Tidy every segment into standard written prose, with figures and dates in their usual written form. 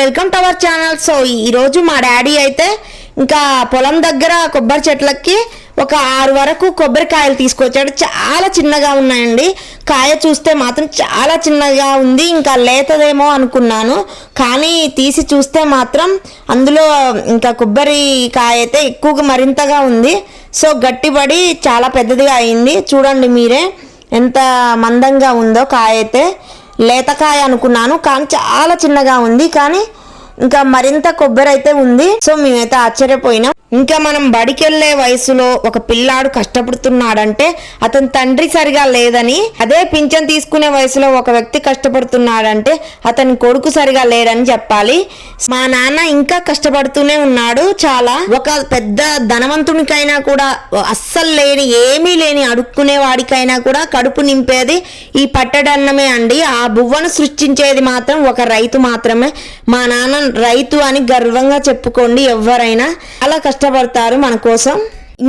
Welcome to our channel. So ఈరోజు మా daddy అయితే ఇంకా పొలం దగ్గర కొబ్బరి చెట్లకి ఒక 6 వరకు కొబ్బరికాయలు తీసుకొచ్చాడు. చాలా చిన్నగా ఉన్నాయండి. కాయ చూస్తే మాత్రం చాలా చిన్నగా ఉంది. ఇంకా లేతదేమో అనుకున్నాను, కానీ తీసి చూస్తే మాత్రం అందులో ఇంకా కొబ్బరి కాయ అయితే ఎక్కువగా మరింతగా ఉంది. సో గట్టిపడి చాలా పెద్దదిగా అయింది. చూడండి మీరే ఎంత మందంగా ఉందో కాయ అయితే. లేతకాయ అనుకున్నాను, కానీ చాలా చిన్నగా ఉంది. కానీ ఇంకా మరింత కొబ్బరి అయితే ఉంది. సో మేమైతే ఆశ్చర్యపోయినాం. ఇంకా మనం బడికెళ్లే వయసులో ఒక పిల్లాడు కష్టపడుతున్నాడంటే అతని తండ్రి సరిగా లేదని, అదే పింఛన్ తీసుకునే వయసులో ఒక వ్యక్తి కష్టపడుతున్నాడంటే అతని కొడుకు సరిగా లేడని చెప్పాలి. మా నాన్న ఇంకా కష్టపడుతూనే ఉన్నాడు చాలా. ఒక పెద్ద ధనవంతునికైనా కూడా అస్సలు లేని ఏమీ లేని అడుక్కునే వాడికైనా కూడా కడుపు నింపేది ఈ పట్టడన్నమే అండి. ఆ బువ్వను సృష్టించేది మాత్రం ఒక రైతు మాత్రమే. మా నాన్న రైతు అని గర్వంగా చెప్పుకోండి ఎవరైనా. అలా కష్టపడతారు మన కోసం.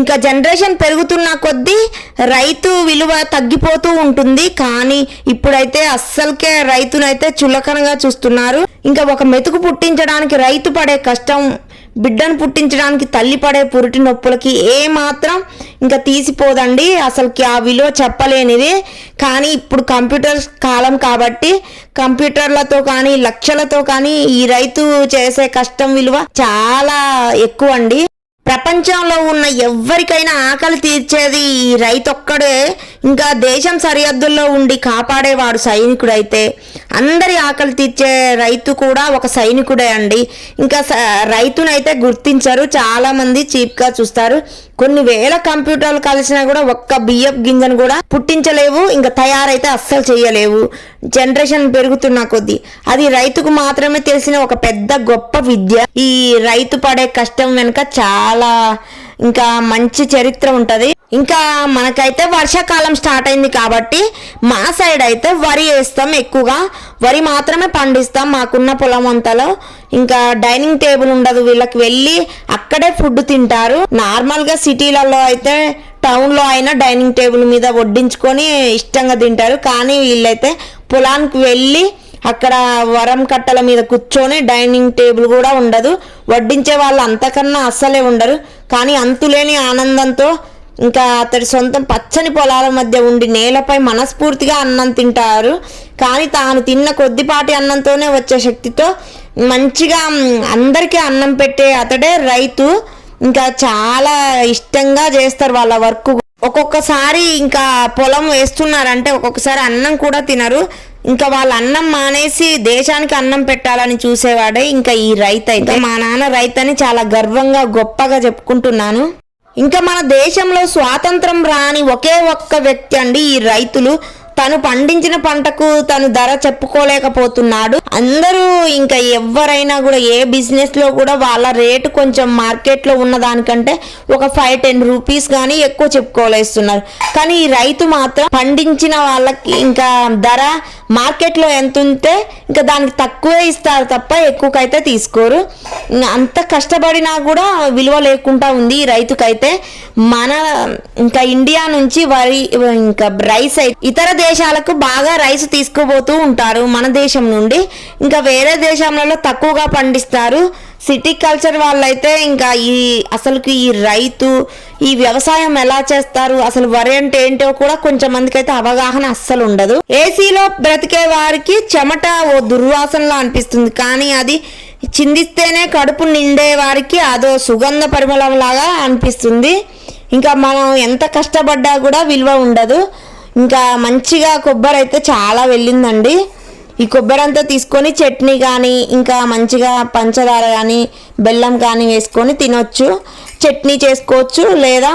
ఇంకా జనరేషన్ పెరుగుతున్న కొద్దీ రైతు విలువ తగ్గిపోతూ ఉంటుంది. కానీ ఇప్పుడైతే అస్సలకే రైతునైతే చులకనగా చూస్తున్నారు. ఇంకా ఒక మెతుకు పుట్టించడానికి రైతు పడే కష్టం, బిడ్డను పుట్టించడానికి తల్లి పడే పురిటి నొప్పులకి ఏ మాత్రం ఇంకా తీసిపోదండి. అసలుకి ఆ విలువ చెప్పలేనిది. కానీ ఇప్పుడు కంప్యూటర్ కాలం కాబట్టి కంప్యూటర్లతో కానీ లక్షలతో కానీ ఈ రైతు చేసే కష్టం విలువ చాలా ఎక్కువ అండి. ప్రపంచంలో ఉన్న ఎవరికైనా ఆకలి తీర్చేది ఈ రైతు ఒక్కడే. ఇంకా దేశం సరిహద్దుల్లో ఉండి కాపాడేవాడు సైనికుడైతే అందరి ఆకలి తీర్చే రైతు కూడా ఒక సైనికుడే అండి. ఇంకా రైతునైతే గుర్తించరు, చాలా మంది చీప్గా చూస్తారు. కొన్ని వేల కంప్యూటర్లు కలిసినా కూడా ఒక్క బియ్యపు గింజను కూడా పుట్టించలేవు, ఇంకా తయారైతే అస్సలు చేయలేవు. జనరేషన్ పెరుగుతున్న కొద్దీ అది రైతుకు మాత్రమే తెలిసిన ఒక పెద్ద గొప్ప విద్య. ఈ రైతు పడే కష్టం వెనుక చాలా ఇంకా మంచి చరిత్ర ఉంటది. ఇంకా మనకైతే వర్షాకాలం స్టార్ట్ అయింది కాబట్టి మా సైడ్ అయితే వరి వేస్తాం. ఎక్కువగా వరి మాత్రమే పండిస్తాం మాకున్న పొలం అంతలో. ఇంకా డైనింగ్ టేబుల్ ఉండదు వీళ్ళకి, వెళ్ళి అక్కడే ఫుడ్ తింటారు. నార్మల్గా సిటీలలో అయితే టౌన్లో అయినా డైనింగ్ టేబుల్ మీద వడ్డించుకొని ఇష్టంగా తింటారు. కానీ వీళ్ళైతే పొలానికి వెళ్ళి అక్కడ వరం కట్టల మీద కూర్చొని డైనింగ్ టేబుల్ కూడా ఉండదు, వడ్డించే వాళ్ళు అంతకన్నా అస్సలే ఉండరు. కానీ అంతులేని ఆనందంతో ఇంకా అతడి సొంతం పచ్చని పొలాల మధ్య ఉండి నేలపై మనస్ఫూర్తిగా అన్నం తింటారు. కానీ తాను తిన్న కొద్దిపాటి అన్నంతోనే వచ్చే శక్తితో మంచిగా అందరికీ అన్నం పెట్టే అతడే రైతు. ఇంకా చాలా ఇష్టంగా చేస్తారు వాళ్ళ వర్క్. ఒక్కొక్కసారి ఇంకా పొలం వేస్తున్నారంటే ఒక్కొక్కసారి అన్నం కూడా తినరు. ఇంకా వాళ్ళ అన్నం మానేసి దేశానికి అన్నం పెట్టాలని చూసేవాడే ఇంకా ఈ రైతు అయితే. మా నాన్న రైతు అని చాలా గర్వంగా గొప్పగా చెప్పుకుంటున్నాను. ఇంకా మన దేశంలో స్వాతంత్రం రాని ఒకే ఒక్క వ్యక్తి అండి ఈ రైతులు. తను పండించిన పంటకు తను ధర చెప్పుకోలేకపోతున్నాడు. అందరూ ఇంకా ఎవరైనా కూడా ఏ బిజినెస్ లో కూడా వాళ్ళ రేటు కొంచెం మార్కెట్ లో ఉన్న దానికంటే ఒక 5-10 రూపీస్ కానీ ఎక్కువ చెప్పుకోలేస్తున్నారు. కానీ ఈ రైతు మాత్రం పండించిన వాళ్ళకి ఇంకా ధర మార్కెట్ లో ఎంత ఉంటే ఇంకా దానికి తక్కువే ఇస్తారు తప్ప ఎక్కువకైతే తీసుకోరు. అంత కష్టపడినా కూడా విలువ లేకుండా ఉంది ఈ రైతుకైతే. మన ఇంకా ఇండియా నుంచి వరి ఇంకా రైస్ ఇతర దేశాలకు బాగా రైస్ తీసుకుపోతూ ఉంటారు మన దేశం నుండి. ఇంకా వేరే దేశంలో తక్కువగా పండిస్తారు. సిటీ కల్చర్ వాళ్ళైతే ఇంకా అసలుకి ఈ రైతు ఈ వ్యవసాయం ఎలా చేస్తారు, అసలు వరి అంటే ఏంటో కూడా కొంచెం మందికి అయితే అవగాహన అస్సలు ఉండదు. ఏసీలో బ్రతికే వారికి చెమట ఓ దుర్వాసనలా అనిపిస్తుంది, కానీ అది చిందిస్తేనే కడుపు నిండే వారికి అదో సుగంధ పరిమళం లాగా అనిపిస్తుంది. ఇంకా మనం ఎంత కష్టపడ్డా కూడా విలువ ఉండదు. ఇంకా మంచిగా కొబ్బరి అయితే చాలా వెళ్ళిందండి. ఈ కొబ్బరి అంతా తీసుకొని చట్నీ కానీ ఇంకా మంచిగా పంచదార కానీ బెల్లం కానీ వేసుకొని తినొచ్చు. చట్నీ చేసుకోవచ్చు లేదా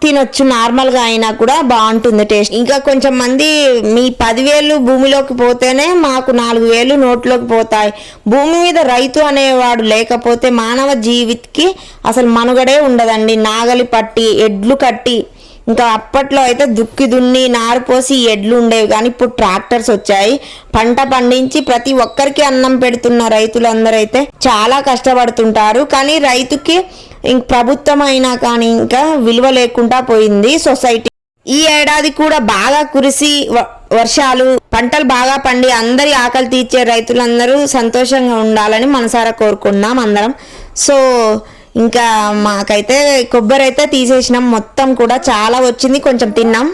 తినొచ్చు, నార్మల్గా అయినా కూడా బాగుంటుంది టేస్ట్. ఇంకా కొంచెం మంది మీ 10,000 భూమిలోకి పోతేనే మాకు 4,000 నోట్లోకి పోతాయి. భూమి మీద రైతు అనేవాడు లేకపోతే మానవ జీవితకి అసలు మనుగడే ఉండదండి. నాగలి పట్టి ఎడ్లు కట్టి ఇంకా అప్పట్లో అయితే దుక్కి దున్ని నారు పోసి ఎడ్లు ఉండేవి, కానీ ఇప్పుడు ట్రాక్టర్స్ వచ్చాయి. పంట పండించి ప్రతి ఒక్కరికి అన్నం పెడుతున్న రైతులందరూ అయితే చాలా కష్టపడుతుంటారు. కానీ రైతుకి ప్రభుత్వం అయినా కానీ ఇంకా విలువ లేకుండా పోయింది సొసైటీ. ఈ ఏడాది కూడా బాగా కురిసి వర్షాలు పంటలు బాగా పండి అందరి ఆకలి తీర్చే రైతులందరూ సంతోషంగా ఉండాలని మనసారా కోరుకున్నాం అందరం. సో ఇంకా మాకైతే కొబ్బరి అయితే తీసేసినాం, మొత్తం కూడా చాలా వచ్చింది, కొంచెం తిన్నాం.